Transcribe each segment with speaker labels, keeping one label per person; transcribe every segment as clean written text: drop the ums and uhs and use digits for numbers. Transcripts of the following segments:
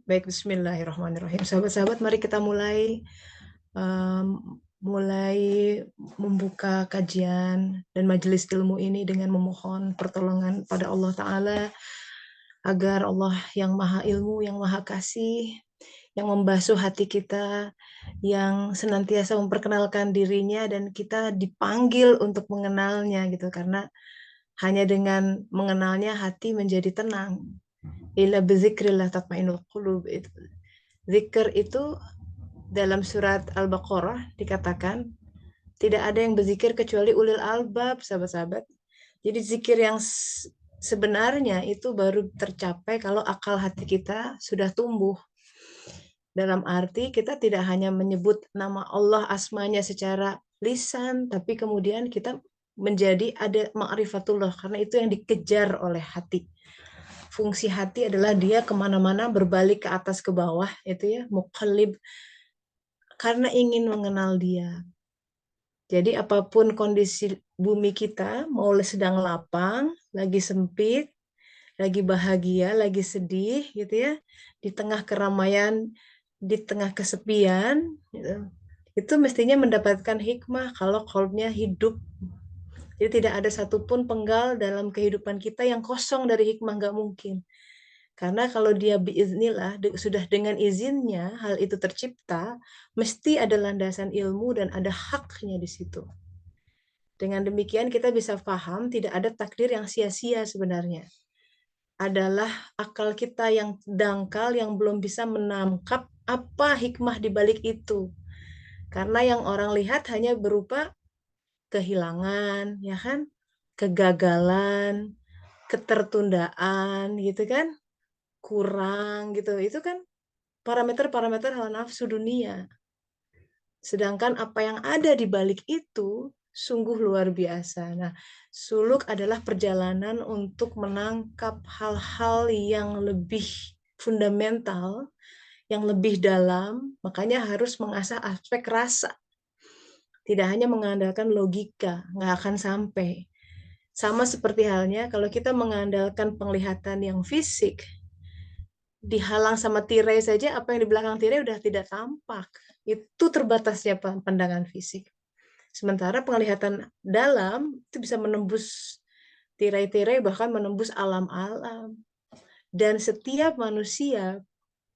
Speaker 1: Baik, bismillahirrahmanirrahim. Sahabat-sahabat, mari kita mulai membuka kajian dan majelis ilmu ini dengan memohon pertolongan pada Allah Ta'ala, agar Allah yang maha ilmu, yang maha kasih, yang membasuh hati kita, yang senantiasa memperkenalkan dirinya, dan kita dipanggil untuk mengenalnya gitu, karena hanya dengan mengenalnya hati menjadi tenang. Illa bizikrillah tatmainul qulub. Zikir itu dalam surat Al-Baqarah dikatakan tidak ada yang berzikir kecuali ulil albab, sahabat-sahabat. Jadi zikir yang sebenarnya itu baru tercapai kalau akal hati kita sudah tumbuh. Dalam arti kita tidak hanya menyebut nama Allah, asmanya secara lisan, tapi kemudian kita menjadi ada ma'rifatullah, karena itu yang dikejar oleh hati. Fungsi hati adalah dia kemana-mana berbalik ke atas ke bawah, itu ya, muqallib, karena ingin mengenal dia. Jadi apapun kondisi bumi kita, mau sedang lapang, lagi sempit, lagi bahagia, lagi sedih, gitu ya, di tengah keramaian, di tengah kesepian, gitu, itu mestinya mendapatkan hikmah kalau qalbnya hidup. Jadi tidak ada satupun penggal dalam kehidupan kita yang kosong dari hikmah, nggak mungkin. Karena kalau dia biiznillah, sudah dengan izinnya hal itu tercipta, mesti ada landasan ilmu dan ada haknya di situ. Dengan demikian kita bisa paham tidak ada takdir yang sia-sia sebenarnya. Adalah akal kita yang dangkal yang belum bisa menangkap apa hikmah di balik itu. Karena yang orang lihat hanya berupa kehilangan, ya kan? Kegagalan, ketertundaan, gitu kan? Kurang gitu. Itu kan parameter-parameter hawa nafsu dunia. Sedangkan apa yang ada di balik itu sungguh luar biasa. Nah, suluk adalah perjalanan untuk menangkap hal-hal yang lebih fundamental, yang lebih dalam, makanya harus mengasah aspek rasa. Tidak hanya mengandalkan logika, nggak akan sampai. Sama seperti halnya kalau kita mengandalkan penglihatan yang fisik, dihalang sama tirai saja, apa yang di belakang tirai udah tidak tampak. Itu terbatasnya pandangan fisik. Sementara penglihatan dalam itu bisa menembus tirai-tirai, bahkan menembus alam-alam. Dan setiap manusia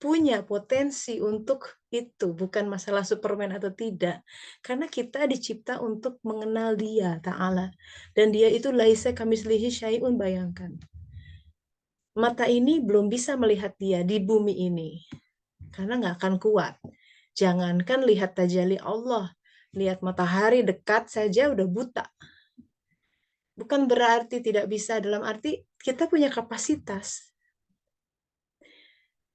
Speaker 1: punya potensi untuk itu, bukan masalah Superman atau tidak. Karena kita dicipta untuk mengenal Dia Ta'ala. Dan Dia itu laisa kamislihi syai'un, bayangkan. Mata ini belum bisa melihat Dia di bumi ini, karena nggak akan kuat. Jangankan lihat tajalli Allah, lihat matahari dekat saja udah buta. Bukan berarti tidak bisa, dalam arti kita punya kapasitas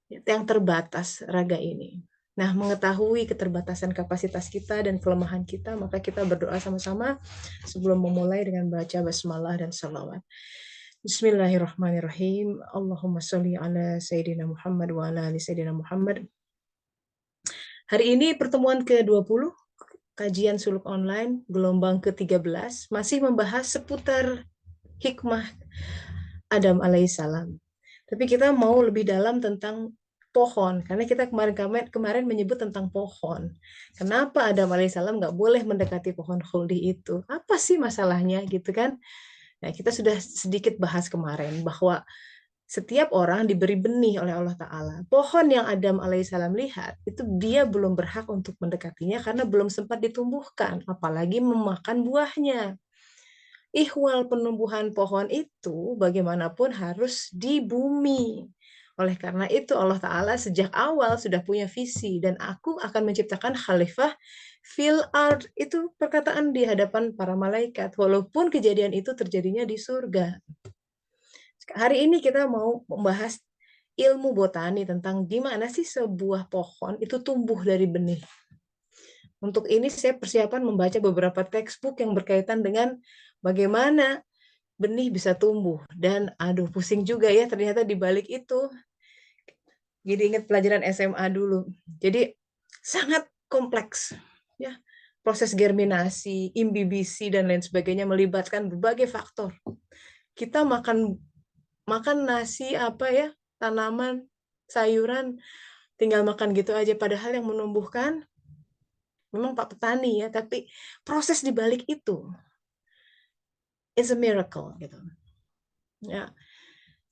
Speaker 1: yang terbatas raga ini. Nah, mengetahui keterbatasan kapasitas kita dan kelemahan kita, maka kita berdoa sama-sama sebelum memulai dengan baca basmalah dan salawat. Bismillahirrahmanirrahim. Allahumma sholli ala Sayyidina Muhammad wa ala ali Sayyidina Muhammad. Hari ini pertemuan ke-20, kajian suluk online, gelombang ke-13, masih membahas seputar hikmah Adam alaihissalam. Tapi kita mau lebih dalam tentang pohon, karena kita kemarin menyebut tentang pohon. Kenapa Adam alaihissalam nggak boleh mendekati pohon khuldi itu? Apa sih masalahnya gitu kan? Nah, kita sudah sedikit bahas kemarin bahwa setiap orang diberi benih oleh Allah Ta'ala. Pohon yang Adam alaihissalam lihat, itu dia belum berhak untuk mendekatinya karena belum sempat ditumbuhkan, apalagi memakan buahnya. Ihwal penumbuhan pohon itu bagaimanapun harus di bumi. Oleh karena itu Allah Ta'ala sejak awal sudah punya visi, dan aku akan menciptakan khalifah fil ard. Itu perkataan di hadapan para malaikat, walaupun kejadian itu terjadinya di surga. Hari ini kita mau membahas ilmu botani tentang gimana sih sebuah pohon itu tumbuh dari benih. Untuk ini saya persiapan membaca beberapa textbook yang berkaitan dengan bagaimana benih bisa tumbuh. Dan aduh, pusing juga ya ternyata di balik itu. Jadi ingat pelajaran SMA dulu. Jadi sangat kompleks ya. Proses germinasi, imbibisi dan lain sebagainya melibatkan berbagai faktor. Kita makan nasi apa ya, tanaman sayuran tinggal makan gitu aja, padahal yang menumbuhkan memang Pak petani ya, tapi proses di balik itu is a miracle gitu. Ya.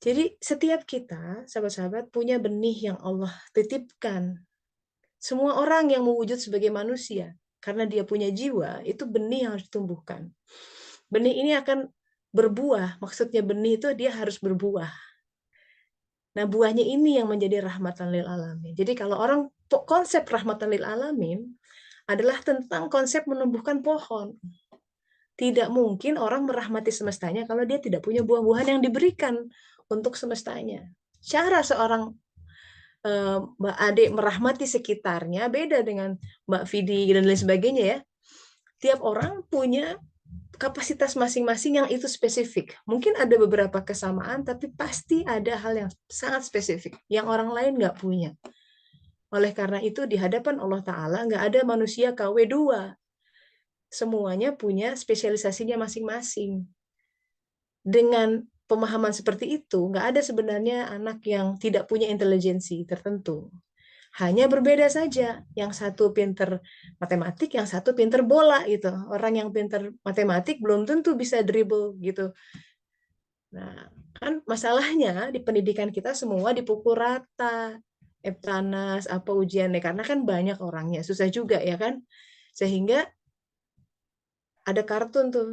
Speaker 1: Jadi setiap kita, sahabat-sahabat, punya benih yang Allah titipkan. Semua orang yang mewujud sebagai manusia, karena dia punya jiwa, itu benih yang harus ditumbuhkan. Benih ini akan berbuah, maksudnya benih itu dia harus berbuah. Nah, buahnya ini yang menjadi rahmatan lil alamin. Jadi kalau orang konsep rahmatan lil alamin adalah tentang konsep menumbuhkan pohon. Tidak mungkin orang merahmati semestanya kalau dia tidak punya buah-buahan yang diberikan untuk semestanya. Cara seorang Mbak Ade merahmati sekitarnya beda dengan Mbak Vidi dan lain sebagainya ya. Tiap orang punya kapasitas masing-masing yang itu spesifik. Mungkin ada beberapa kesamaan, tapi pasti ada hal yang sangat spesifik yang orang lain nggak punya. Oleh karena itu, di hadapan Allah Ta'ala nggak ada manusia KW2. Semuanya punya spesialisasinya masing-masing. Dengan pemahaman seperti itu, nggak ada sebenarnya anak yang tidak punya intelijensi tertentu. Hanya berbeda saja. Yang satu pinter matematik, yang satu pinter bola gitu. Orang yang pinter matematik belum tentu bisa dribble gitu. Nah, kan masalahnya di pendidikan kita semua dipukul rata. Eptanas, apa ujiannya. Karena kan banyak orangnya. Susah juga ya kan. Sehingga ada kartun tuh.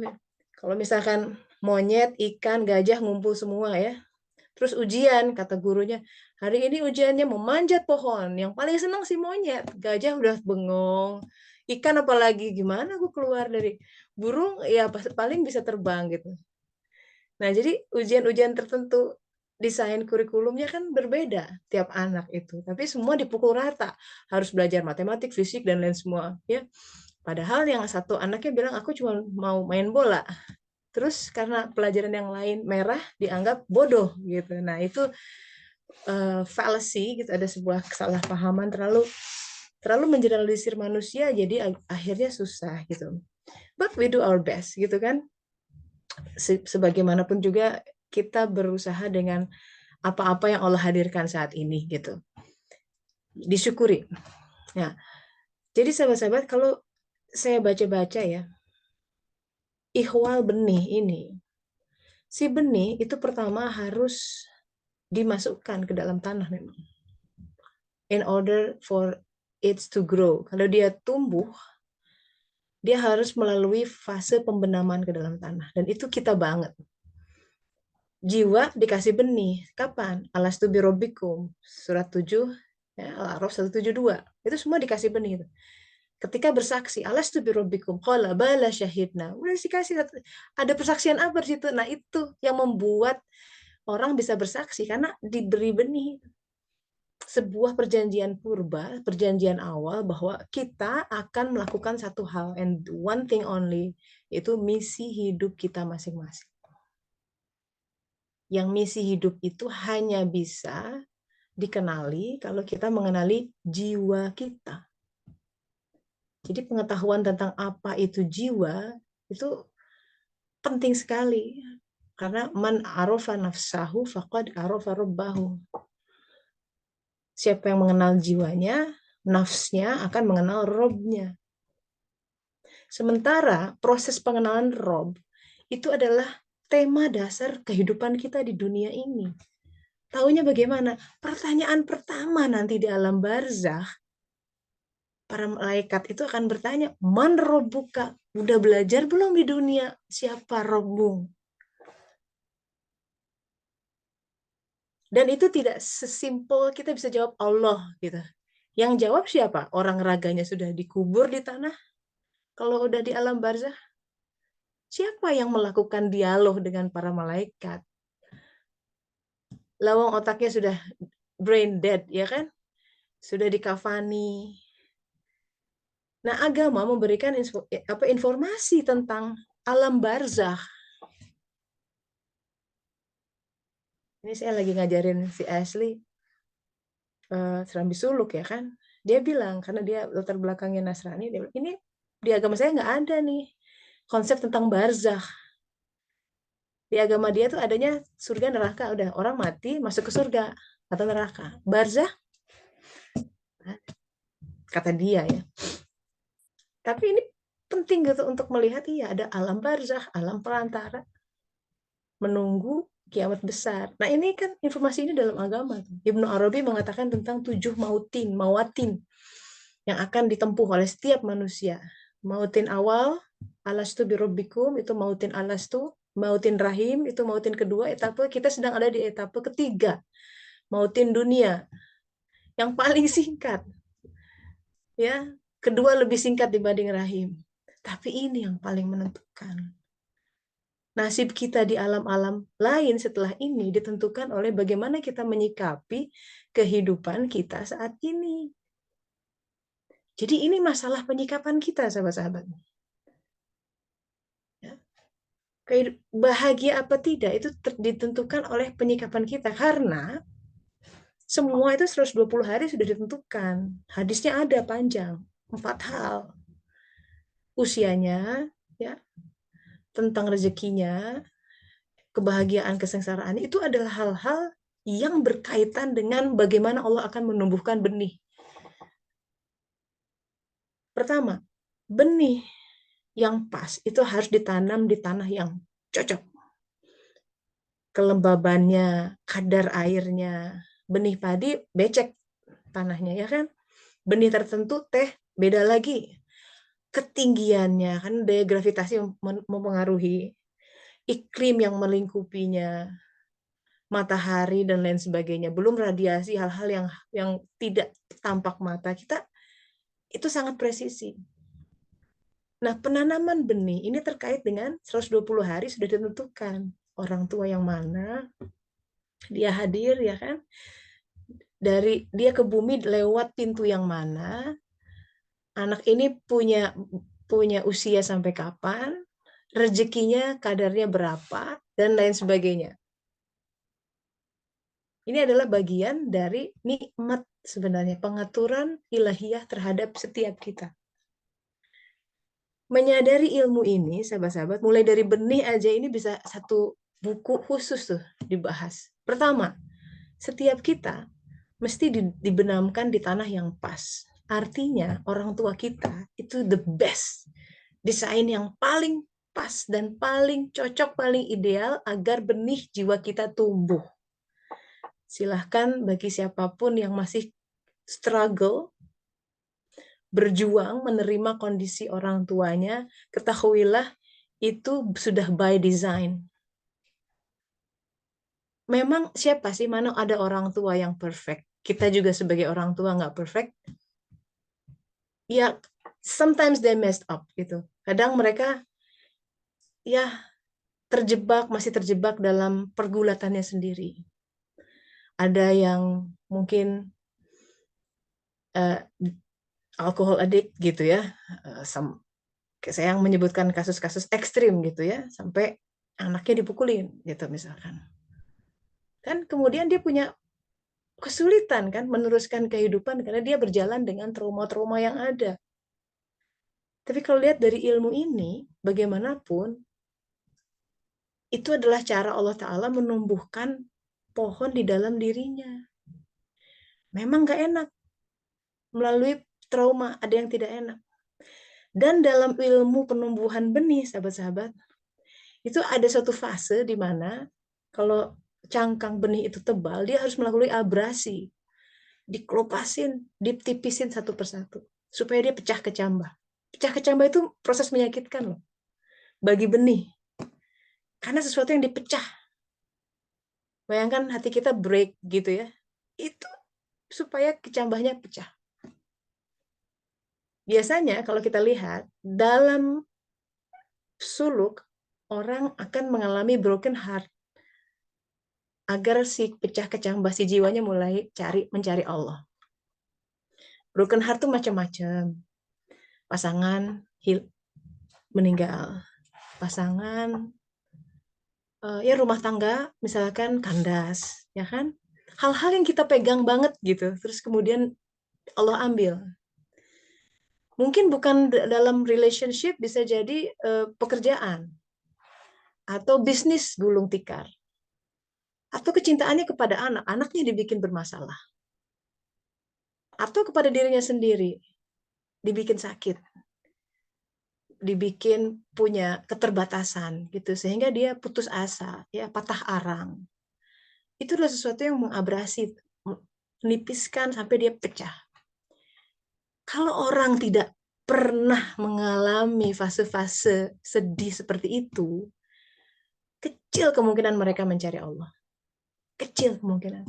Speaker 1: Kalau misalkan monyet, ikan, gajah ngumpul semua ya. Terus ujian, kata gurunya, hari ini ujiannya memanjat pohon. Yang paling senang si monyet. Gajah udah bengong. Ikan apalagi, gimana aku keluar dari burung, ya paling bisa terbang gitu. Nah, jadi ujian-ujian tertentu, desain kurikulumnya kan berbeda tiap anak itu. Tapi semua dipukul rata. Harus belajar matematik, fisik, dan lain semua. Ya. Padahal yang satu anaknya bilang, aku cuma mau main bola. Terus karena pelajaran yang lain merah dianggap bodoh gitu. Nah, itu fallacy gitu, ada sebuah kesalahpahaman terlalu mengeneralisir manusia, jadi akhirnya susah gitu. But we do our best gitu kan. Sebagaimanapun juga kita berusaha dengan apa-apa yang Allah hadirkan saat ini gitu. Disyukuri. Nah, jadi sahabat-sahabat, kalau saya baca-baca ya, ihwal benih ini, si benih itu pertama harus dimasukkan ke dalam tanah memang. In order for it to grow. Kalau dia tumbuh, dia harus melalui fase pembenaman ke dalam tanah. Dan itu kita banget. Jiwa dikasih benih. Kapan? Alastu birobbikum. Surat 7, ya, Al-A'raf 172. Itu semua dikasih benih. Ketika bersaksi, alastu birobbikum. Qala bala syahidna. Udah dikasih. Ada persaksian apa di situ? Nah, itu yang membuat orang bisa bersaksi. Karena diberi benih. Sebuah perjanjian purba, perjanjian awal bahwa kita akan melakukan satu hal, and one thing only, itu misi hidup kita masing-masing. Yang misi hidup itu hanya bisa dikenali kalau kita mengenali jiwa kita. Jadi pengetahuan tentang apa itu jiwa itu penting sekali. Karena man arofa nafsahu faqad arofa rabbahu. Siapa yang mengenal jiwanya, nafsnya akan mengenal Robnya. Sementara proses pengenalan Rob itu adalah tema dasar kehidupan kita di dunia ini. Taunya bagaimana? Pertanyaan pertama nanti di alam barzakh, para malaikat itu akan bertanya, man robbuka? Udah belajar belum di dunia? Siapa Robmu? Dan itu tidak sesimpel kita bisa jawab Allah gitu. Yang jawab siapa? Orang raganya sudah dikubur di tanah. Kalau udah di alam barzakh, siapa yang melakukan dialog dengan para malaikat? Lawang otaknya sudah brain dead, ya kan? Sudah dikafani. Nah, agama memberikan informasi tentang alam barzakh. Ini saya lagi ngajarin si Ashley Serambi Suluk ya kan. Dia bilang, karena dia latar belakangnya Nasrani, dia bilang, ini di agama saya nggak ada nih konsep tentang barzakh. Di agama dia tuh adanya surga neraka, udah orang mati masuk ke surga, atau neraka. Barzah, kata dia ya. Tapi ini penting gitu untuk melihat, iya ada alam barzah, alam perantara, menunggu kiamat besar. Nah ini kan informasi ini dalam agama. Ibnu Arabi mengatakan tentang 7 mawatin yang akan ditempuh oleh setiap manusia. Mautin awal, alastu birabbikum, itu mautin alastu. Mautin rahim, itu mautin kedua. Etape kita sedang ada di etape ketiga. Mautin dunia, yang paling singkat. Ya, kedua lebih singkat dibanding rahim. Tapi ini yang paling menentukan. Nasib kita di alam-alam lain setelah ini ditentukan oleh bagaimana kita menyikapi kehidupan kita saat ini. Jadi ini masalah penyikapan kita, sahabat-sahabat. Ya. Bahagia apa tidak itu ditentukan oleh penyikapan kita. Karena semua itu 120 hari sudah ditentukan. Hadisnya ada panjang. 4 hal. Usianya, ya, tentang rezekinya, kebahagiaan, kesengsaraan, itu adalah hal-hal yang berkaitan dengan bagaimana Allah akan menumbuhkan benih. Pertama, benih yang pas itu harus ditanam di tanah yang cocok. Kelembabannya, kadar airnya, benih padi becek tanahnya ya kan. Benih tertentu teh beda lagi. Ketinggiannya kan daya gravitasi mempengaruhi, iklim yang melingkupinya, matahari dan lain sebagainya. Belum radiasi, hal-hal yang tidak tampak mata kita itu sangat presisi. Nah, penanaman benih ini terkait dengan 120 hari sudah ditentukan. Orang tua yang mana, dia hadir ya kan. Dari dia ke bumi lewat pintu yang mana, anak ini punya usia sampai kapan, rezekinya kadarnya berapa, dan lain sebagainya. Ini adalah bagian dari nikmat sebenarnya, pengaturan ilahiyah terhadap setiap kita. Menyadari ilmu ini, sahabat-sahabat, mulai dari benih aja ini bisa satu buku khusus tuh dibahas. Pertama, setiap kita mesti dibenamkan di tanah yang pas. Artinya orang tua kita itu the best. Desain yang paling pas dan paling cocok, paling ideal agar benih jiwa kita tumbuh. Silahkan bagi siapapun yang masih struggle, berjuang menerima kondisi orang tuanya, ketahuilah itu sudah by design. Memang siapa sih, mana ada orang tua yang perfect? Kita juga sebagai orang tua nggak perfect. Ya, sometimes they messed up gitu. Kadang mereka ya masih terjebak dalam pergulatannya sendiri. Ada yang mungkin uh, alkohol addict gitu ya. Saya yang menyebutkan kasus-kasus ekstrim gitu ya, sampai anaknya dipukulin gitu misalkan. Kan kemudian dia punya kesulitan kan meneruskan kehidupan karena dia berjalan dengan trauma-trauma yang ada. Tapi kalau lihat dari ilmu ini, bagaimanapun itu adalah cara Allah Ta'ala menumbuhkan pohon di dalam dirinya. Memang gak enak. Melalui trauma, ada yang tidak enak. Dan dalam ilmu penumbuhan benih, sahabat-sahabat, itu ada suatu fase di mana kalau cangkang benih itu tebal, dia harus melalui abrasi. Dikelupasin, ditipisin satu persatu. Supaya dia pecah kecambah. Pecah kecambah itu proses menyakitkan loh. Bagi benih. Karena sesuatu yang dipecah. Bayangkan hati kita break gitu ya. Itu supaya kecambahnya pecah. Biasanya kalau kita lihat, dalam suluk, orang akan mengalami broken heart. Agar si pecah kecambah si jiwanya mulai mencari Allah. Broken heart tuh macam-macam. Pasangan meninggal. Pasangan ya rumah tangga misalkan kandas, ya kan? Hal-hal yang kita pegang banget gitu, terus kemudian Allah ambil. Mungkin bukan dalam relationship, bisa jadi pekerjaan atau bisnis gulung tikar Atau kecintaannya kepada anak, anaknya dibikin bermasalah. Atau kepada dirinya sendiri, dibikin sakit, dibikin punya keterbatasan gitu sehingga dia putus asa, ya patah arang. Itu adalah sesuatu yang mengabrasi, menipiskan sampai dia pecah. Kalau orang tidak pernah mengalami fase-fase sedih seperti itu, kecil kemungkinan mereka mencari Allah. Kecil kemungkinan.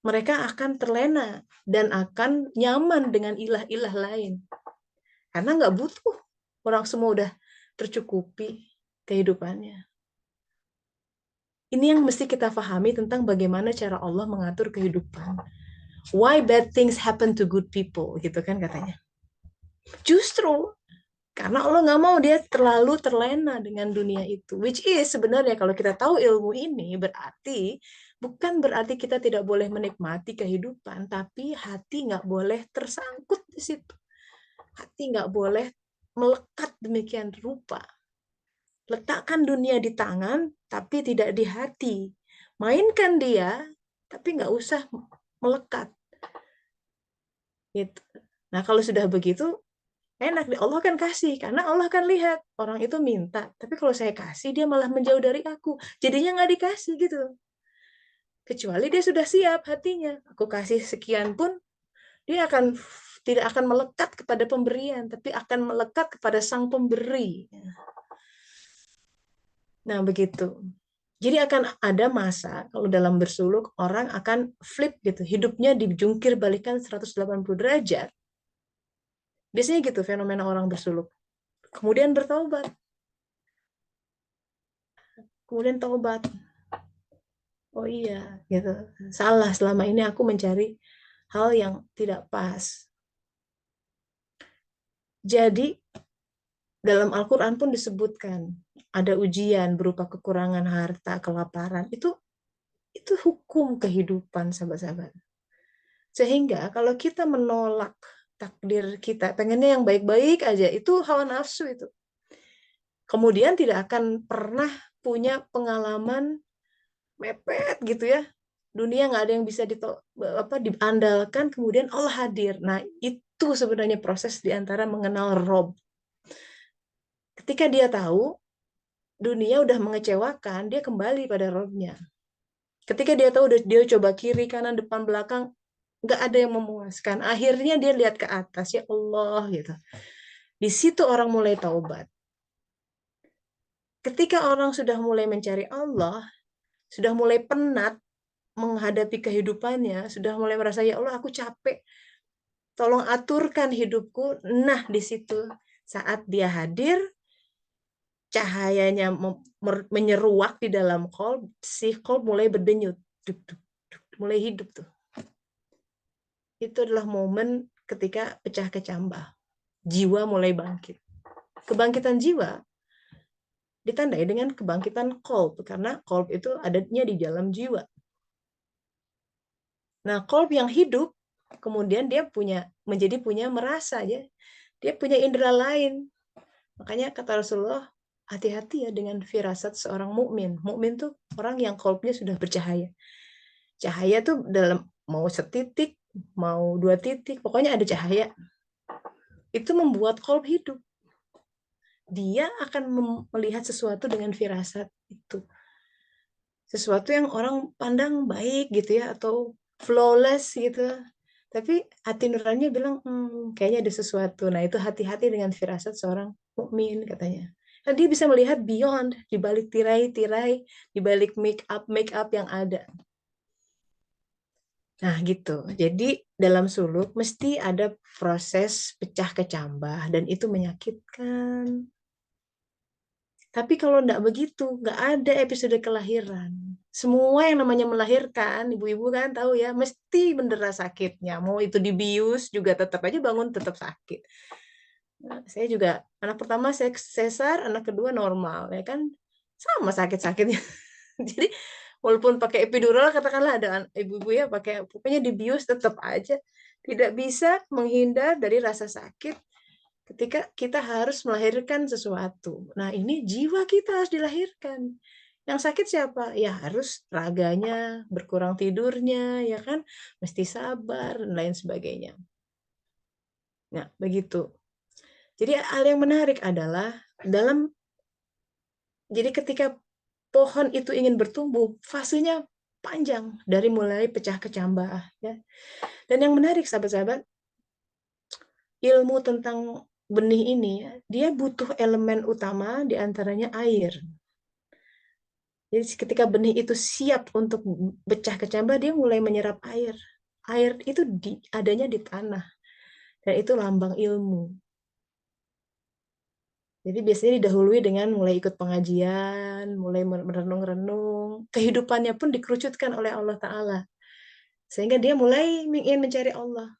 Speaker 1: Mereka akan terlena dan akan nyaman dengan ilah-ilah lain. Karena nggak butuh. Orang semua udah tercukupi kehidupannya. Ini yang mesti kita pahami tentang bagaimana cara Allah mengatur kehidupan. Why bad things happen to good people, gitu kan katanya. Justru karena Allah nggak mau dia terlalu terlena dengan dunia itu. Which is sebenarnya kalau kita tahu ilmu ini bukan berarti kita tidak boleh menikmati kehidupan, tapi hati nggak boleh tersangkut di situ. Hati nggak boleh melekat demikian rupa. Letakkan dunia di tangan, tapi tidak di hati. Mainkan dia, tapi nggak usah melekat. Gitu. Nah kalau sudah begitu, enak deh, Allah kan kasih karena Allah kan lihat orang itu minta, tapi kalau saya kasih dia malah menjauh dari aku, jadinya nggak dikasih gitu. Kecuali dia sudah siap hatinya, aku kasih sekian pun dia akan tidak akan melekat kepada pemberian, tapi akan melekat kepada sang pemberi. Nah begitu. Jadi akan ada masa kalau dalam bersuluk orang akan flip gitu, hidupnya dijungkir balikan 180 derajat. Biasanya gitu fenomena orang bersuluk. Kemudian bertaubat. Kemudian taubat. Oh iya, gitu. Salah, selama ini aku mencari hal yang tidak pas. Jadi dalam Al-Quran pun disebutkan ada ujian berupa kekurangan harta, kelaparan. Itu hukum kehidupan, sahabat-sahabat. Sehingga kalau kita menolak takdir kita, pengennya yang baik-baik aja, itu hawa nafsu itu. Kemudian tidak akan pernah punya pengalaman mepet gitu ya. Dunia nggak ada yang bisa diandalkan, kemudian Allah hadir. Nah, itu sebenarnya proses diantara mengenal Rob. Ketika dia tahu dunia udah mengecewakan, dia kembali pada Robnya. Ketika dia tahu dia coba kiri, kanan, depan, belakang, nggak ada yang memuaskan. Akhirnya dia lihat ke atas, ya Allah gitu. Di situ orang mulai taubat. Ketika orang sudah mulai mencari Allah, sudah mulai penat menghadapi kehidupannya, sudah mulai merasa, ya Allah aku capek, tolong aturkan hidupku. Nah, di situ saat dia hadir, cahayanya menyeruak di dalam kolb, si kolb mulai berdenyut, mulai hidup tuh. Itu adalah momen ketika pecah kecambah, jiwa mulai bangkit. Kebangkitan jiwa ditandai dengan kebangkitan kolb, karena kolb itu adanya di dalam jiwa. Nah, kolb yang hidup, kemudian dia menjadi punya merasa ya, dia punya indera lain. Makanya kata Rasulullah, hati-hati ya dengan firasat seorang mukmin. Mukmin tuh orang yang kolbnya sudah bercahaya. Cahaya tuh dalam mau setitik, mau 2 titik, pokoknya ada cahaya. Itu membuat kolb hidup. Dia akan melihat sesuatu dengan firasat itu. Sesuatu yang orang pandang baik gitu ya, atau flawless gitu. Tapi hati nuraninya bilang, kayaknya ada sesuatu. Nah itu hati-hati dengan firasat seorang mukmin katanya. Nah, dia bisa melihat beyond, di balik tirai-tirai, di balik make up yang ada. Nah gitu. Jadi dalam suluk mesti ada proses pecah kecambah dan itu menyakitkan. Tapi kalau enggak begitu, nggak ada episode kelahiran. Semua yang namanya melahirkan, ibu-ibu kan tahu ya, mesti mendera sakitnya. Mau itu dibius juga tetap aja bangun tetap sakit. Nah, saya juga anak pertama saya sesar, anak kedua normal ya kan, sama sakit-sakitnya. Jadi walaupun pakai epidural katakanlah ada ibu-ibu ya pakai, pokoknya dibius tetap aja tidak bisa menghindar dari rasa sakit ketika kita harus melahirkan sesuatu. Nah, ini jiwa kita harus dilahirkan. Yang sakit siapa? Ya harus raganya, berkurang tidurnya, ya kan? Mesti sabar, dan lain sebagainya. Nah, begitu. Jadi hal yang menarik adalah jadi ketika pohon itu ingin bertumbuh, fasenya panjang dari mulai pecah kecambah, ya. Dan yang menarik sahabat-sahabat, ilmu tentang benih ini, ya, dia butuh elemen utama diantaranya air. Jadi ketika benih itu siap untuk pecah kecambah, dia mulai menyerap air. Air itu adanya di tanah, dan itu lambang ilmu. Jadi biasanya didahului dengan mulai ikut pengajian, mulai merenung-renung. Kehidupannya pun dikerucutkan oleh Allah Ta'ala. Sehingga dia mulai ingin mencari Allah.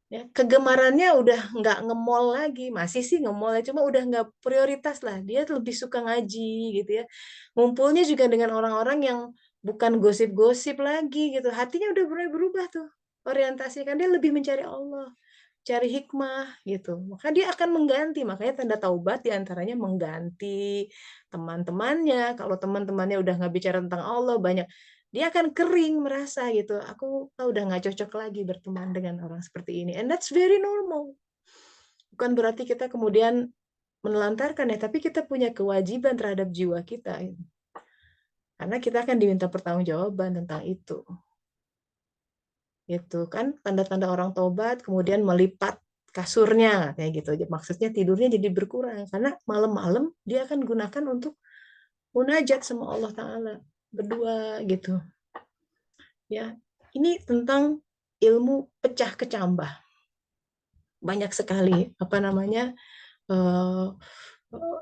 Speaker 1: Ya, kegemarannya udah nggak ngemol lagi, masih sih ngemol ya, cuma udah nggak prioritas lah. Dia lebih suka ngaji gitu ya. Ngumpulnya juga dengan orang-orang yang bukan gosip-gosip lagi gitu. Hatinya udah mulai berubah tuh. Orientasi kan dia lebih mencari Allah, cari hikmah gitu. Maka dia akan mengganti. Makanya tanda taubat diantaranya mengganti teman-temannya. Kalau teman-temannya udah nggak bicara tentang Allah banyak, dia akan kering merasa gitu. Aku udah nggak cocok lagi berteman dengan orang seperti ini. And that's very normal. Bukan berarti kita kemudian menelantarkan ya, tapi kita punya kewajiban terhadap jiwa kita. Karena kita akan diminta pertanggungjawaban tentang itu. Itu kan tanda-tanda orang tobat, kemudian melipat kasurnya kayak gitu. Maksudnya tidurnya jadi berkurang karena malam-malam dia akan gunakan untuk munajat sama Allah Ta'ala, berdua gitu. Ya, ini tentang ilmu pecah kecambah. Banyak sekali apa namanya uh,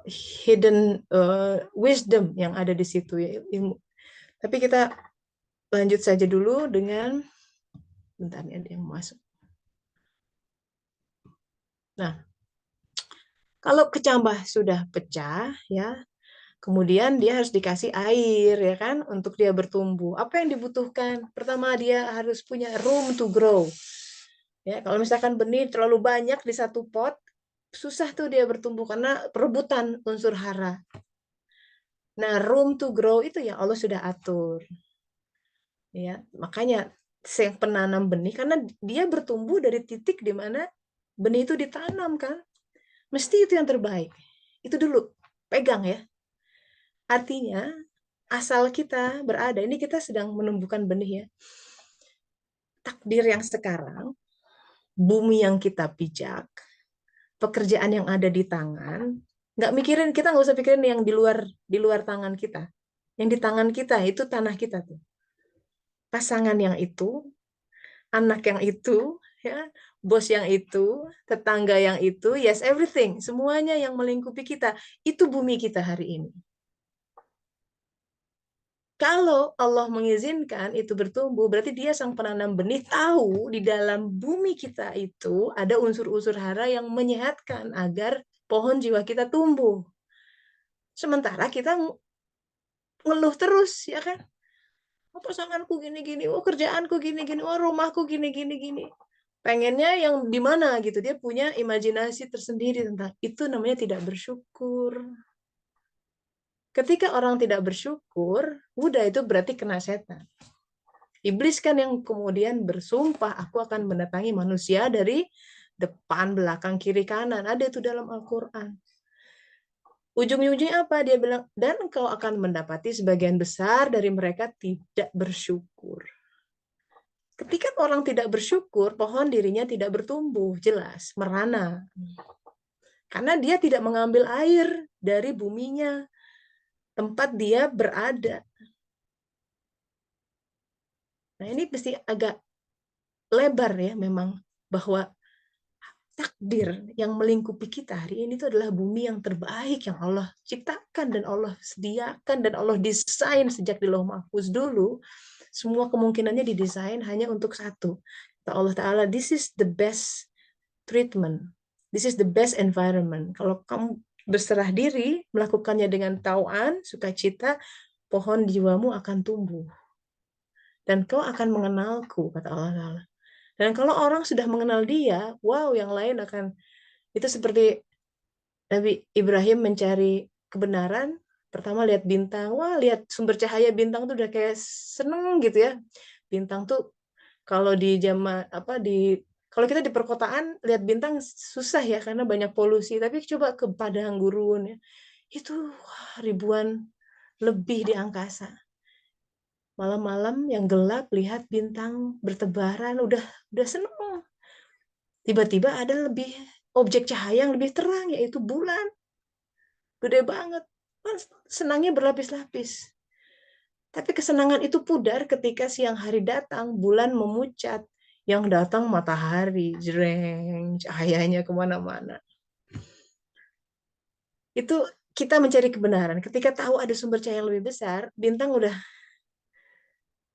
Speaker 1: hidden wisdom yang ada di situ ya ilmu. Tapi kita lanjut saja dulu dengan bentar nih ada yang masuk. Nah, kalau kecambah sudah pecah ya, kemudian dia harus dikasih air ya kan untuk dia bertumbuh. Apa yang dibutuhkan? Pertama dia harus punya room to grow. Ya, kalau misalkan benih terlalu banyak di satu pot, susah tuh dia bertumbuh karena perebutan unsur hara. Nah, room to grow itu yang Allah sudah atur. Ya, makanya yang penanam benih karena dia bertumbuh dari titik di mana benih itu ditanam kan. Mesti itu yang terbaik. Itu dulu. Pegang ya. Artinya asal kita berada, ini kita sedang menumbuhkan benih ya. Takdir yang sekarang, bumi yang kita pijak, pekerjaan yang ada di tangan, nggak mikirin, kita nggak usah pikirin yang di luar tangan kita. Yang di tangan kita itu tanah kita tuh. Pasangan yang itu, anak yang itu, ya, bos yang itu, tetangga yang itu, yes everything, semuanya yang melingkupi kita, itu bumi kita hari ini. Kalau Allah mengizinkan itu bertumbuh, berarti dia sang penanam benih tahu di dalam bumi kita itu ada unsur-unsur hara yang menyehatkan agar pohon jiwa kita tumbuh. Sementara kita ngeluh terus, ya kan? Oh, pasanganku gini-gini, oh kerjaanku gini-gini, oh rumahku gini-gini gini. Pengennya yang di mana gitu, dia punya imajinasi tersendiri tentang itu, namanya tidak bersyukur. Ketika orang tidak bersyukur, udah itu berarti kena setan. Iblis kan yang kemudian bersumpah, aku akan mendatangi manusia dari depan, belakang, kiri, kanan. Ada itu dalam Al-Quran. Ujung-ujungnya apa? Dia bilang, dan engkau akan mendapati sebagian besar dari mereka tidak bersyukur. Ketika orang tidak bersyukur, pohon dirinya tidak bertumbuh, jelas, merana. Karena dia tidak mengambil air dari buminya, tempat dia berada. Nah ini mesti agak lebar ya memang, bahwa takdir yang melingkupi kita hari ini itu adalah bumi yang terbaik yang Allah ciptakan dan Allah sediakan dan Allah desain sejak di Lauh Mahfuz dulu. Semua kemungkinannya didesain hanya untuk satu. Kata Allah Ta'ala, this is the best treatment. This is the best environment. Kalau kamu berserah diri, melakukannya dengan tauan, sukacita, pohon jiwamu akan tumbuh. Dan kau akan mengenalku, kata Allah Ta'ala. Dan kalau orang sudah mengenal dia, wow, yang lain akan, itu seperti Nabi Ibrahim mencari kebenaran, Pertama lihat bintang, wah lihat sumber cahaya bintang tuh udah kayak seneng gitu ya. Bintang tuh kalau di zaman apa di kalau kita di perkotaan lihat bintang susah ya karena banyak polusi. Tapi coba ke padang gurun ya, itu wah, ribuan lebih di angkasa. Malam-malam yang gelap lihat bintang bertebaran, udah seneng. Tiba-tiba ada lebih objek cahaya yang lebih terang yaitu bulan, gede banget. Kan senangnya berlapis-lapis. Tapi kesenangan itu pudar ketika siang hari datang, bulan memucat. Yang datang matahari, jreng, cahayanya kemana-mana. Itu kita mencari kebenaran. Ketika tahu ada sumber cahaya yang lebih besar, bintang udah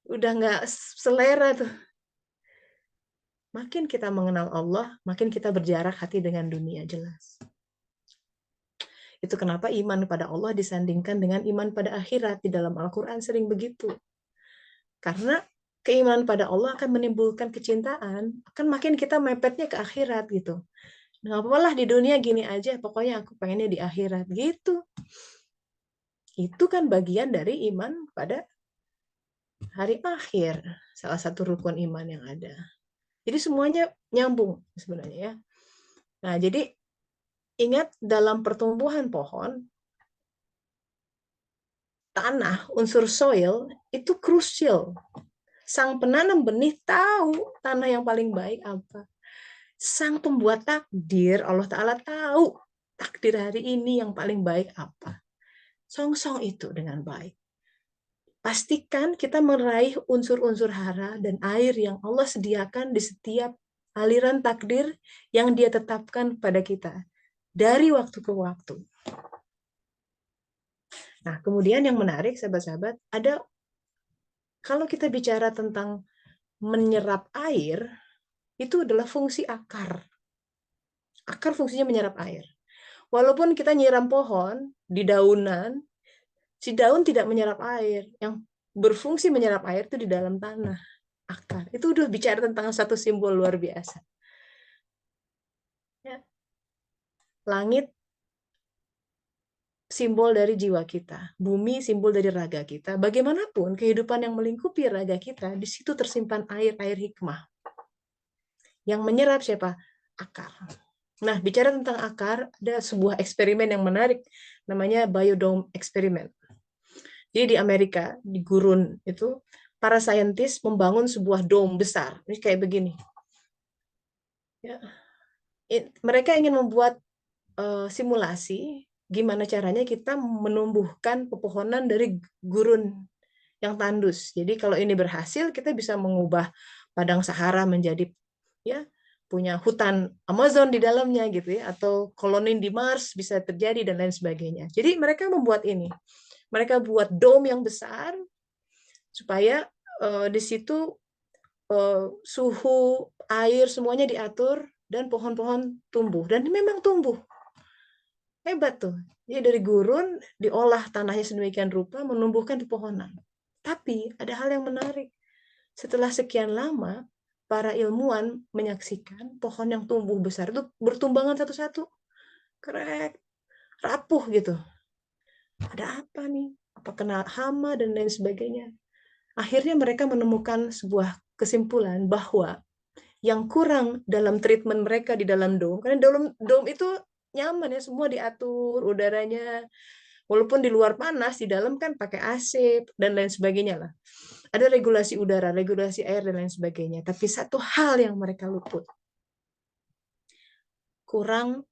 Speaker 1: nggak selera tuh. Makin kita mengenal Allah, makin kita berjarak hati dengan dunia, jelas. Itu kenapa iman pada Allah disandingkan dengan iman pada akhirat. Di dalam Al-Quran sering begitu. Karena keimanan pada Allah akan menimbulkan kecintaan, akan makin kita mepetnya ke akhirat gitu. Nggak apa-apa lah di dunia gini aja, pokoknya aku pengennya di akhirat gitu. Itu kan bagian dari iman pada hari akhir, salah satu rukun iman yang ada. Jadi semuanya nyambung sebenarnya ya. Nah, jadi ingat dalam pertumbuhan pohon, tanah, unsur soil itu krusial. Sang penanam benih tahu tanah yang paling baik apa. Sang pembuat takdir, Allah Ta'ala tahu takdir hari ini yang paling baik apa. Songsong itu dengan baik. Pastikan kita meraih unsur-unsur hara dan air yang Allah sediakan di setiap aliran takdir yang Dia tetapkan pada kita dari waktu ke waktu. Nah, kemudian yang menarik, sahabat-sahabat, ada kalau kita bicara tentang menyerap air, itu adalah fungsi akar. Akar fungsinya menyerap air. Walaupun kita nyiram pohon di daunan, si daun tidak menyerap air. Yang berfungsi menyerap air itu di dalam tanah, akar. Itu udah bicara tentang satu simbol luar biasa. Ya. Langit simbol dari jiwa kita, bumi simbol dari raga kita. Bagaimanapun kehidupan yang melingkupi raga kita, di situ tersimpan air-air hikmah. Yang menyerap siapa? Akar. Nah, bicara tentang akar, ada sebuah eksperimen yang menarik, namanya biodome eksperimen. Jadi di Amerika, di gurun itu, para saintis membangun sebuah dome besar. Ini kayak begini. Ya. Mereka ingin membuat simulasi gimana caranya kita menumbuhkan pepohonan dari gurun yang tandus. Jadi kalau ini berhasil, kita bisa mengubah padang Sahara menjadi ya punya hutan Amazon di dalamnya gitu ya, atau koloni di Mars bisa terjadi dan lain sebagainya. Jadi mereka membuat ini. Mereka buat dome yang besar supaya di situ suhu, air semuanya diatur dan pohon-pohon tumbuh dan memang tumbuh. Hebat tuh. Jadi dari gurun diolah tanahnya sedemikian rupa menumbuhkan pepohonan. Tapi ada hal yang menarik. Setelah sekian lama, para ilmuwan menyaksikan pohon yang tumbuh besar itu bertumbangan satu-satu. Krek, rapuh gitu. Ada apa nih? Apa kena hama dan lain sebagainya. Akhirnya mereka menemukan sebuah kesimpulan bahwa yang kurang dalam treatment mereka di dalam dome, karena dalam dome itu nyaman ya, semua diatur udaranya, walaupun di luar panas, di dalam kan pakai AC dan lain sebagainya lah. Ada regulasi udara, regulasi air dan lain sebagainya. Tapi satu hal yang mereka luput, kurang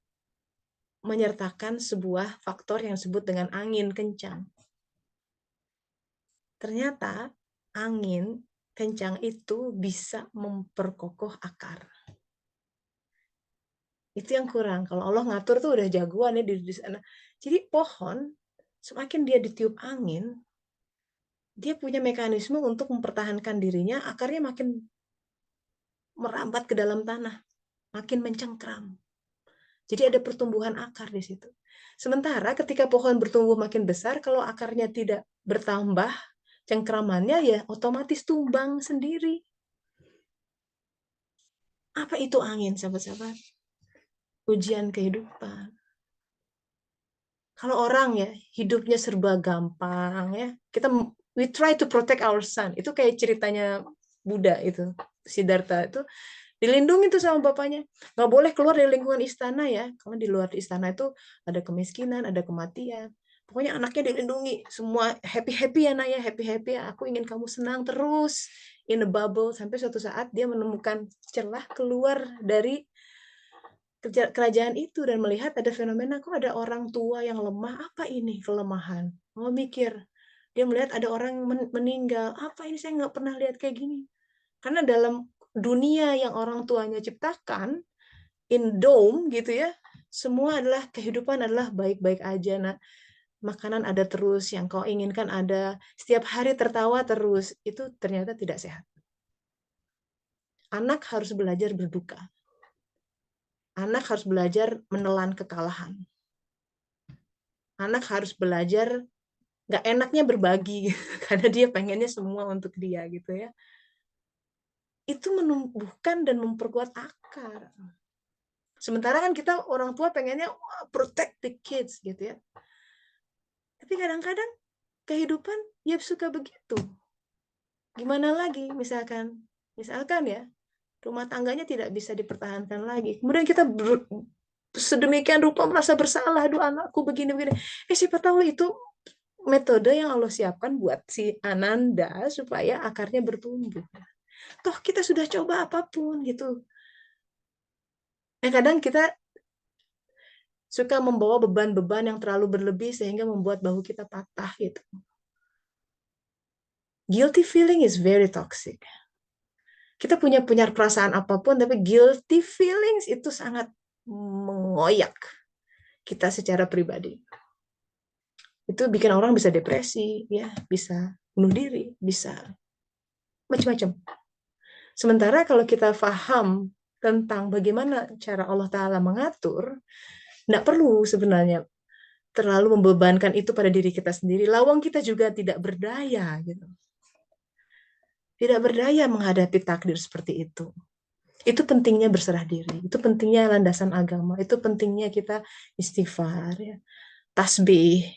Speaker 1: menyertakan sebuah faktor yang disebut dengan angin kencang. Ternyata angin kencang itu bisa memperkokoh akar. Itu yang kurang. Kalau Allah ngatur tuh udah jagoan ya di sana. Jadi pohon semakin dia ditiup angin, dia punya mekanisme untuk mempertahankan dirinya, akarnya makin merambat ke dalam tanah, makin mencengkram. Jadi ada pertumbuhan akar di situ. Sementara ketika pohon bertumbuh makin besar, kalau akarnya tidak bertambah, cengkramannya ya otomatis tumbang sendiri. Apa itu angin, sahabat-sahabat? Ujian kehidupan. Kalau orang ya hidupnya serba gampang ya, we try to protect our son. Itu kayak ceritanya Buddha itu, Siddhartha itu dilindungi tuh sama bapaknya. Nggak boleh keluar dari lingkungan istana ya, karena di luar istana itu ada kemiskinan, ada kematian. Pokoknya anaknya dilindungi, semua happy-happy ya nak ya, happy-happy ya. Aku ingin kamu senang terus in a bubble sampai suatu saat dia menemukan celah keluar dari kerajaan itu dan melihat ada fenomena kok ada orang tua yang lemah, apa ini kelemahan? Mau mikir, dia melihat ada orang meninggal, apa ini saya nggak pernah lihat kayak gini. Karena dalam dunia yang orang tuanya ciptakan, in dome gitu ya, semua adalah kehidupan adalah baik-baik aja. Nah, makanan ada terus, yang kau inginkan ada, setiap hari tertawa terus, itu ternyata tidak sehat. Anak harus belajar berduka. Anak harus belajar menelan kekalahan. Anak harus belajar nggak enaknya berbagi karena dia pengennya semua untuk dia gitu ya. Itu menumbuhkan dan memperkuat akar. Sementara kan kita orang tua pengennya protect the kids gitu ya. Tapi kadang-kadang kehidupan ya suka begitu. Gimana lagi misalkan ya rumah tangganya tidak bisa dipertahankan lagi. Kemudian kita sedemikian rupa merasa bersalah, aduh anakku begini-begini. Siapa tahu itu metode yang Allah siapkan buat si Ananda supaya akarnya bertumbuh. Toh kita sudah coba apapun gitu. Kadang kita suka membawa beban-beban yang terlalu berlebih sehingga membuat bahu kita patah gitu. Guilty feeling is very toxic. Kita punya perasaan apapun, tapi guilty feelings itu sangat mengoyak kita secara pribadi. Itu bikin orang bisa depresi, ya, bisa bunuh diri, bisa macam-macam. Sementara kalau kita paham tentang bagaimana cara Allah Ta'ala mengatur, tidak perlu sebenarnya terlalu membebankan itu pada diri kita sendiri. Lawang kita juga tidak berdaya, gitu. Tidak berdaya menghadapi takdir seperti itu. Itu pentingnya berserah diri. Itu pentingnya landasan agama. Itu pentingnya kita istighfar, ya. Tasbih.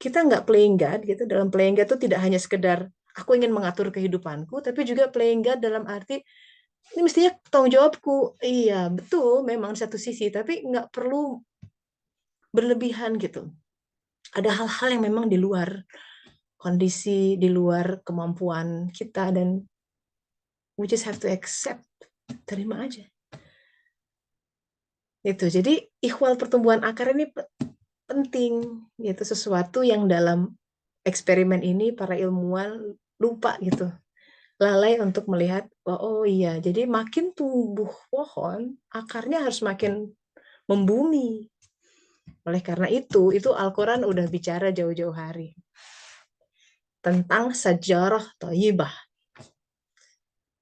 Speaker 1: Kita nggak playing God, gitu. Dalam playing God itu tidak hanya sekedar aku ingin mengatur kehidupanku, tapi juga playing God dalam arti ini mestinya tanggung jawabku. Iya, betul, memang satu sisi, tapi nggak perlu berlebihan gitu. Ada hal-hal yang memang di luar kondisi, di luar kemampuan kita, dan we just have to accept, terima aja. Itu. Jadi ikhwal pertumbuhan akar ini penting, gitu, sesuatu yang dalam eksperimen ini para ilmuwan lupa gitu. Lalai untuk melihat, oh iya, jadi makin tumbuh pohon, akarnya harus makin membumi. Oleh karena itu Al-Quran udah bicara jauh-jauh hari tentang sajarah thayyibah.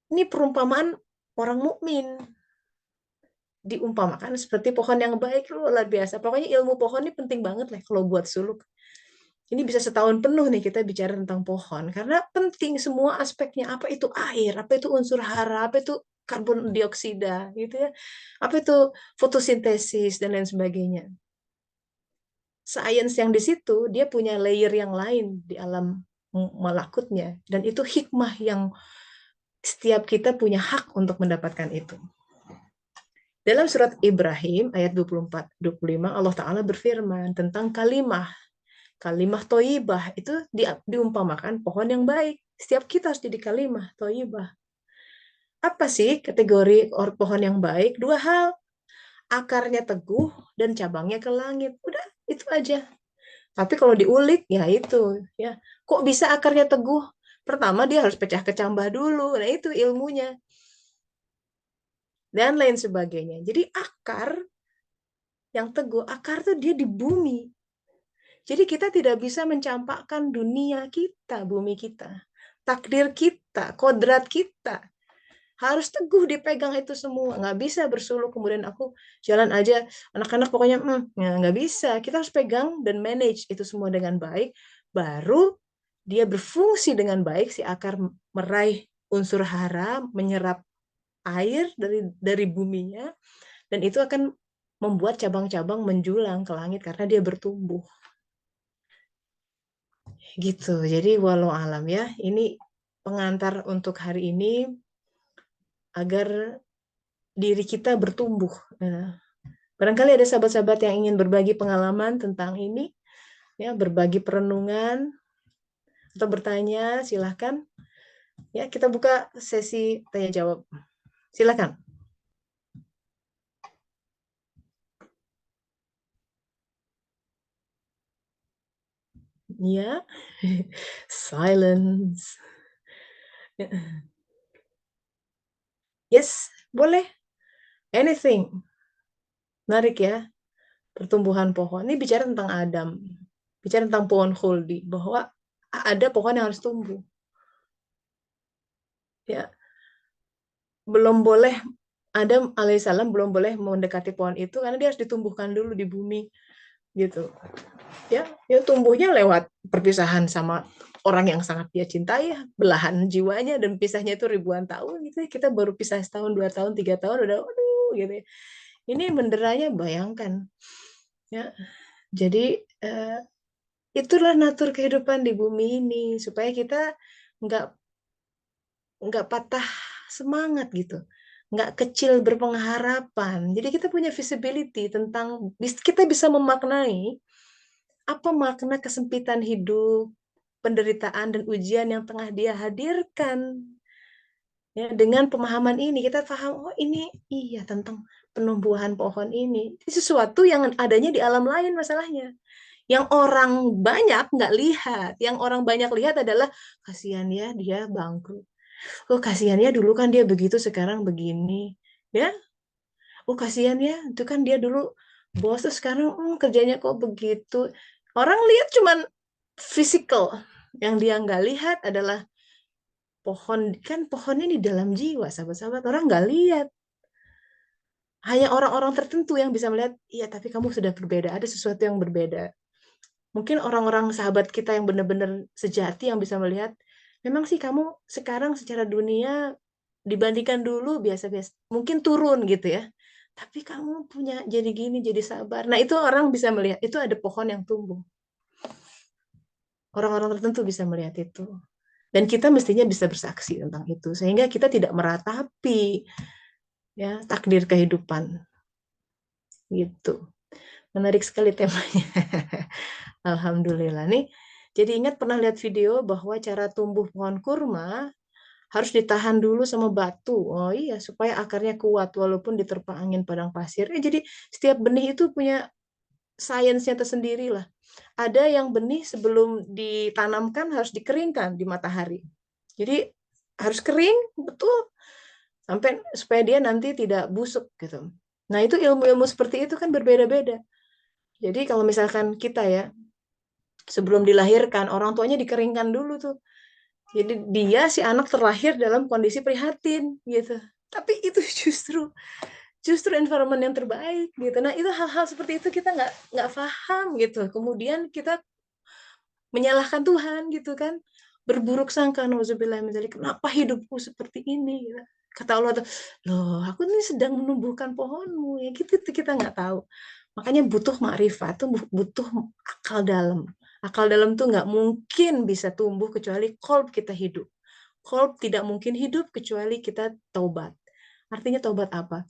Speaker 1: Ini perumpamaan orang mukmin. Diumpamakan seperti pohon yang baik, luar biasa. Pokoknya ilmu pohon ini penting banget lah kalau buat suluk. Ini bisa setahun penuh nih kita bicara tentang pohon, karena penting semua aspeknya. Apa itu air, apa itu unsur hara, apa itu karbon dioksida, gitu ya. Apa itu fotosintesis dan lain sebagainya. Sains yang di situ dia punya layer yang lain di alam malakutnya, dan itu hikmah yang setiap kita punya hak untuk mendapatkan itu. Dalam surat Ibrahim ayat 24-25 Allah Ta'ala berfirman tentang kalimah thayyibah itu diumpamakan pohon yang baik. Setiap kita harus jadi kalimah thayyibah. Apa sih kategori pohon yang baik? Dua hal, akarnya teguh dan cabangnya ke langit. Udah, itu aja. Tapi kalau diulik, ya itu. Ya, kok bisa akarnya teguh? Pertama dia harus pecah kecambah dulu. Nah itu ilmunya. Dan lain sebagainya. Jadi akar yang teguh, akar tuh dia di bumi. Jadi kita tidak bisa mencampakkan dunia kita, bumi kita. Takdir kita, kodrat kita. Harus teguh dipegang itu semua. Nggak bisa bersuluk kemudian aku jalan aja. Anak-anak pokoknya ya, nggak bisa. Kita harus pegang dan manage itu semua dengan baik. Baru dia berfungsi dengan baik, si akar meraih unsur hara, menyerap air dari buminya, dan itu akan membuat cabang-cabang menjulang ke langit karena dia bertumbuh. Gitu. Jadi walau alam ya, ini pengantar untuk hari ini agar diri kita bertumbuh. Barangkali ada sahabat-sahabat yang ingin berbagi pengalaman tentang ini, ya, berbagi perenungan atau bertanya, silahkan. Ya, kita buka sesi tanya jawab. Silakan. Ya, silence. Yes, boleh. Anything. Menarik ya, pertumbuhan pohon. Ini bicara tentang Adam. Bicara tentang pohon khuldi. Bahwa ada pohon yang harus tumbuh. Ya, belum boleh, Adam alaihissalam belum boleh mendekati pohon itu karena dia harus ditumbuhkan dulu di bumi. Gitu. Ya, ya tumbuhnya lewat perpisahan sama orang yang sangat dia cintai, ya, belahan jiwanya, dan pisahnya itu ribuan tahun gitu. Kita baru pisah setahun, 2 tahun, 3 tahun udah aduh gitu. Ini menderanya bayangkan. Ya, jadi itulah natur kehidupan di bumi ini supaya kita nggak nggak patah semangat gitu, nggak kecil berpengharapan. Jadi kita punya visibility tentang kita bisa memaknai apa makna kesempitan hidup, penderitaan dan ujian yang tengah dia hadirkan. Ya, dengan pemahaman ini kita paham, oh ini iya tentang penumbuhan pohon ini. Ini sesuatu yang adanya di alam lain masalahnya. Yang orang banyak nggak lihat, yang orang banyak lihat adalah kasihan ya dia bangkrut. Oh kasihan ya dulu kan dia begitu sekarang begini. Ya, oh kasihan ya itu kan dia dulu bos terus sekarang kerjanya kok begitu. Orang lihat cuman physical. Yang dia nggak lihat adalah pohon, kan pohon ini dalam jiwa, sahabat-sahabat. Orang nggak lihat. Hanya orang-orang tertentu yang bisa melihat, iya tapi kamu sudah berbeda, ada sesuatu yang berbeda. Mungkin orang-orang sahabat kita yang benar-benar sejati yang bisa melihat, memang sih kamu sekarang secara dunia dibandingkan dulu biasa-biasa, mungkin turun gitu ya. Tapi kamu punya jadi gini, jadi sabar. Nah itu orang bisa melihat, itu ada pohon yang tumbuh. Orang-orang tertentu bisa melihat itu. Dan kita mestinya bisa bersaksi tentang itu. Sehingga kita tidak meratapi ya takdir kehidupan. Gitu. Menarik sekali temanya. Alhamdulillah nih. Jadi ingat pernah lihat video bahwa cara tumbuh pohon kurma harus ditahan dulu sama batu. Oh iya, supaya akarnya kuat walaupun diterpa angin padang pasir. Jadi setiap benih itu punya sainsnya tersendiri lah. Ada yang benih sebelum ditanamkan harus dikeringkan di matahari. Jadi harus kering betul sampai supaya dia nanti tidak busuk gitu. Nah, itu ilmu-ilmu seperti itu kan berbeda-beda. Jadi kalau misalkan kita ya sebelum dilahirkan orang tuanya dikeringkan dulu tuh. Jadi dia si anak terlahir dalam kondisi prihatin gitu. Tapi itu justru environment yang terbaik gitu. Nah, itu hal-hal seperti itu kita nggak paham gitu. Kemudian kita menyalahkan Tuhan gitu kan, berburuk sangka, nauzubillah min dzalik, kenapa hidupku seperti ini gitu. Kata Allah tuh, loh aku ini sedang menumbuhkan pohonmu ya gitu tuh kita nggak tahu. Makanya butuh makrifat tuh, butuh akal dalam. Akal dalam tuh nggak mungkin bisa tumbuh kecuali kolb kita hidup. Kolb tidak mungkin hidup kecuali kita taubat. Artinya taubat apa?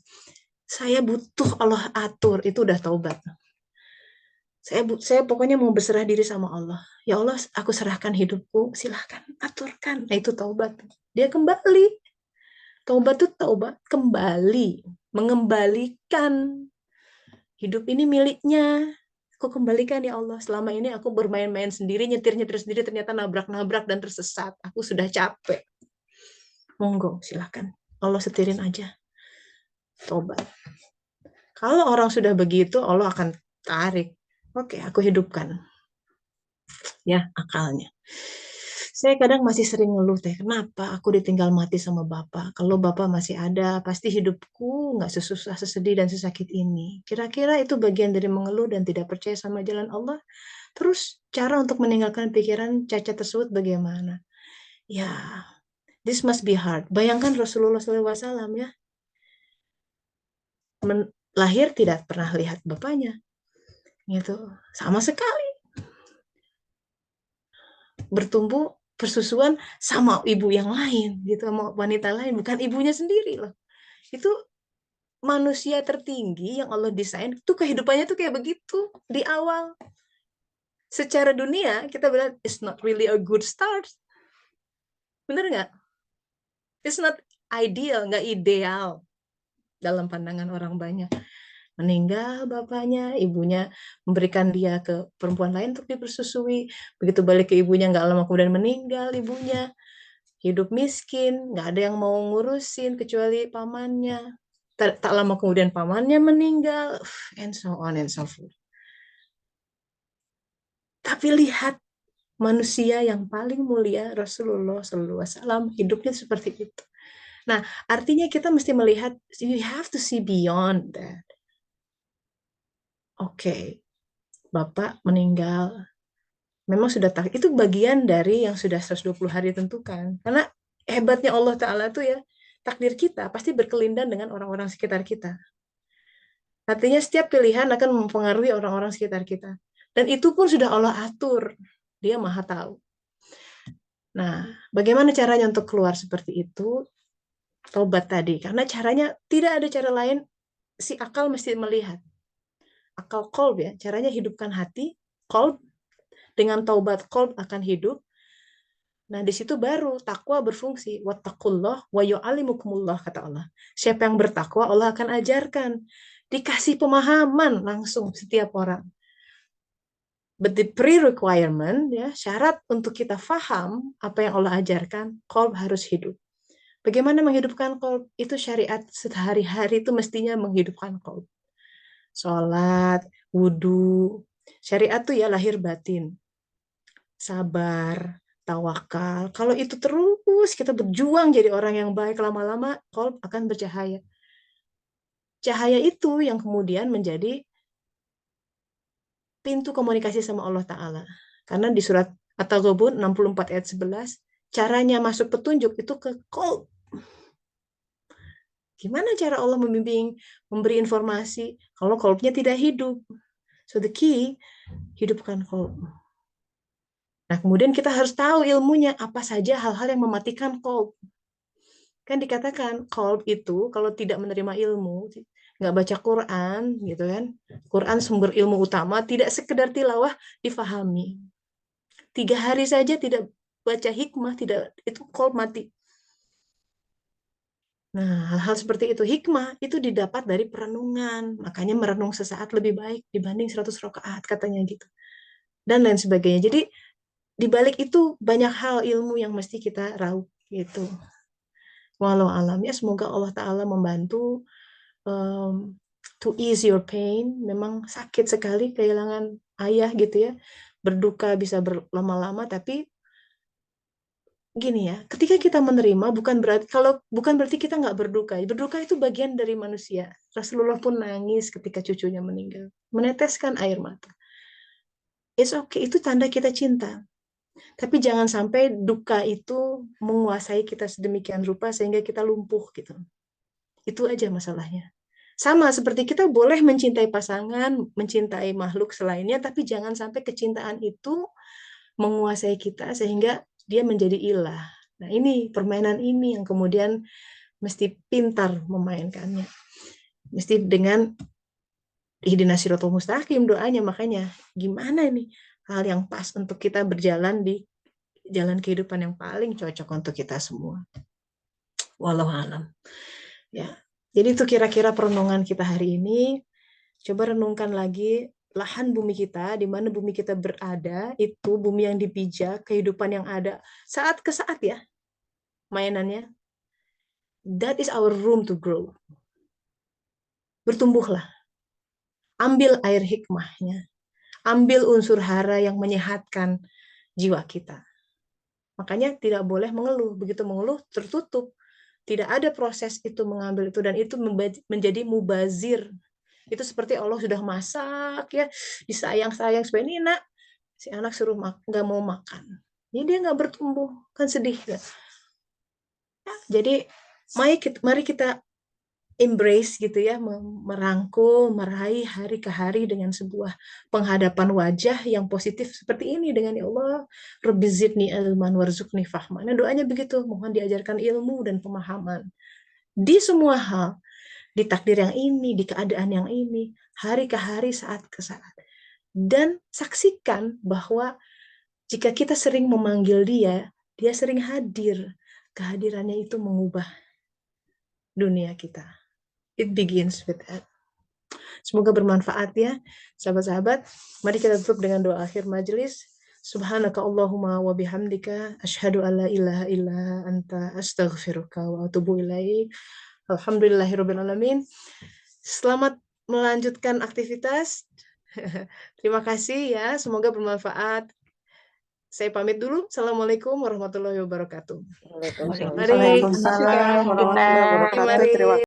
Speaker 1: Saya butuh Allah atur, itu udah taubat. Saya pokoknya mau berserah diri sama Allah. Ya Allah, aku serahkan hidupku, silahkan aturkan. Nah, itu taubat. Dia kembali. Taubat itu taubat kembali, mengembalikan hidup ini miliknya. Aku kembalikan ya Allah. Selama ini aku bermain-main sendiri, nyetir-nyetir sendiri, ternyata nabrak-nabrak dan tersesat. Aku sudah capek. Monggo, silahkan. Allah setirin aja. Tobat. Kalau orang sudah begitu, Allah akan tarik. Oke, aku hidupkan. Ya, akalnya. Saya kadang masih sering ngeluh teh, kenapa aku ditinggal mati sama Bapak? Kalau Bapak masih ada, pasti hidupku nggak sesusah, sesedih, dan sesakit ini. Kira-kira itu bagian dari mengeluh dan tidak percaya sama jalan Allah? Terus cara untuk meninggalkan pikiran cacat tersebut bagaimana? Ya, this must be hard. Bayangkan Rasulullah SAW ya, lahir tidak pernah lihat bapaknya, gitu. Sama sekali. Bertumbuh persusuan sama ibu yang lain, gitu, sama wanita lain, bukan ibunya sendiri loh. Itu manusia tertinggi yang Allah desain, itu kehidupannya tuh kayak begitu di awal. Secara dunia kita bilang it's not really a good start, bener nggak? It's not ideal, nggak ideal dalam pandangan orang banyak. Meninggal bapaknya, ibunya memberikan dia ke perempuan lain untuk dipersusui. Begitu balik ke ibunya, nggak lama kemudian meninggal ibunya. Hidup miskin, nggak ada yang mau ngurusin kecuali pamannya. Tak lama kemudian pamannya meninggal, and so on and so forth. Tapi lihat manusia yang paling mulia, Rasulullah SAW, hidupnya seperti itu. Nah, artinya kita mesti melihat, you have to see beyond that. Oke, Bapak meninggal. Memang sudah itu bagian dari yang sudah 120 hari ditentukan. Karena hebatnya Allah Ta'ala tuh ya, takdir kita pasti berkelindan dengan orang-orang sekitar kita. Artinya setiap pilihan akan mempengaruhi orang-orang sekitar kita. Dan itu pun sudah Allah atur. Dia maha tahu. Nah, bagaimana caranya untuk keluar seperti itu? Tobat tadi. Karena caranya tidak ada cara lain, si akal mesti melihat. Akal kolb ya, caranya hidupkan hati, kolb, dengan taubat kolb akan hidup. Nah, di situ baru takwa berfungsi. Wattaqullah wa yu'allimukumullah, kata Allah. Siapa yang bertakwa, Allah akan ajarkan. Dikasih pemahaman langsung setiap orang. But the pre-requirement, ya, syarat untuk kita faham apa yang Allah ajarkan, qalb harus hidup. Bagaimana menghidupkan qalb? Itu syariat sehari-hari itu mestinya menghidupkan qalb. Sholat, wudhu. Syariat tuh ya lahir batin. Sabar, tawakal. Kalau itu terus kita berjuang jadi orang yang baik, lama-lama qalb akan bercahaya. Cahaya itu yang kemudian menjadi pintu komunikasi sama Allah Ta'ala. Karena di surat At-Taghabun 64 ayat 11, caranya masuk petunjuk itu ke qalb. Gimana cara Allah membimbing, memberi informasi kalau qalbnya tidak hidup? So the key, hidupkan qalb. Nah, kemudian kita harus tahu ilmunya, apa saja hal-hal yang mematikan qalb. Kan dikatakan qalb itu kalau tidak menerima ilmu, nggak baca Quran, gitu kan? Quran sumber ilmu utama, tidak sekedar tilawah difahami. 3 hari saja tidak baca hikmah, tidak, itu qalb mati. Nah, hal-hal seperti itu, hikmah itu didapat dari perenungan. Makanya merenung sesaat lebih baik dibanding 100 rakaat, katanya gitu. Dan lain sebagainya. Jadi di balik itu banyak hal ilmu yang mesti kita raup gitu. Walau alam ya, semoga Allah Ta'ala membantu to ease your pain. Memang sakit sekali kehilangan ayah gitu ya. Berduka bisa berlama-lama, tapi gini ya, ketika kita menerima bukan berarti kita nggak berduka. Berduka itu bagian dari manusia. Rasulullah pun nangis ketika cucunya meninggal, meneteskan air mata. It's okay, itu tanda kita cinta. Tapi jangan sampai duka itu menguasai kita sedemikian rupa sehingga kita lumpuh gitu. Itu aja masalahnya. Sama seperti kita boleh mencintai pasangan, mencintai makhluk selainnya, tapi jangan sampai kecintaan itu menguasai kita sehingga dia menjadi ilah. Nah, ini permainan ini yang kemudian mesti pintar memainkannya. Mesti dengan ihdinas siratal mustaqim doanya. Makanya gimana nih hal yang pas untuk kita berjalan di jalan kehidupan yang paling cocok untuk kita semua. Wallahu alam. Ya. Jadi itu kira-kira perenungan kita hari ini. Coba renungkan lagi lahan bumi kita, di mana bumi kita berada, itu bumi yang dipijak, kehidupan yang ada saat ke saat ya, mainannya. That is our room to grow. Bertumbuhlah. Ambil air hikmahnya. Ambil unsur hara yang menyehatkan jiwa kita. Makanya tidak boleh mengeluh. Begitu mengeluh, tertutup. Tidak ada proses itu mengambil itu, dan itu menjadi mubazir. Itu seperti Allah sudah masak ya, disayang-sayang supaya ini nak, si anak suruh nggak mau makan. Ini dia nggak bertumbuh, kan sedih. Ya, jadi mari kita embrace gitu ya, merangkul, meraih hari ke hari dengan sebuah penghadapan wajah yang positif seperti ini dengan ya Allah, Rabbi zidni ilman warzuqni fahman. Nah, doanya begitu, mohon diajarkan ilmu dan pemahaman di semua hal, di takdir yang ini, di keadaan yang ini, hari ke hari, saat ke saat. Dan saksikan bahwa jika kita sering memanggil dia, dia sering hadir. Kehadirannya itu mengubah dunia kita. It begins with that. Semoga bermanfaat ya, sahabat-sahabat. Mari kita tutup dengan doa akhir majelis. Subhanaka Allahumma wa bihamdika asyhadu an la ilaha illa anta astaghfiruka wa atubu ilaik. Alhamdulillahirabbil alamin. Selamat melanjutkan aktivitas. Terima kasih ya, semoga bermanfaat. Saya pamit dulu. Assalamualaikum warahmatullahi wabarakatuh.
Speaker 2: Waalaikumsalam.
Speaker 1: Mari.
Speaker 2: Terima kasih, Kak.
Speaker 3: Waalaikumsalam warahmatullahi
Speaker 1: Mari,
Speaker 3: wabarakatuh.
Speaker 1: mari.
Speaker 3: Terima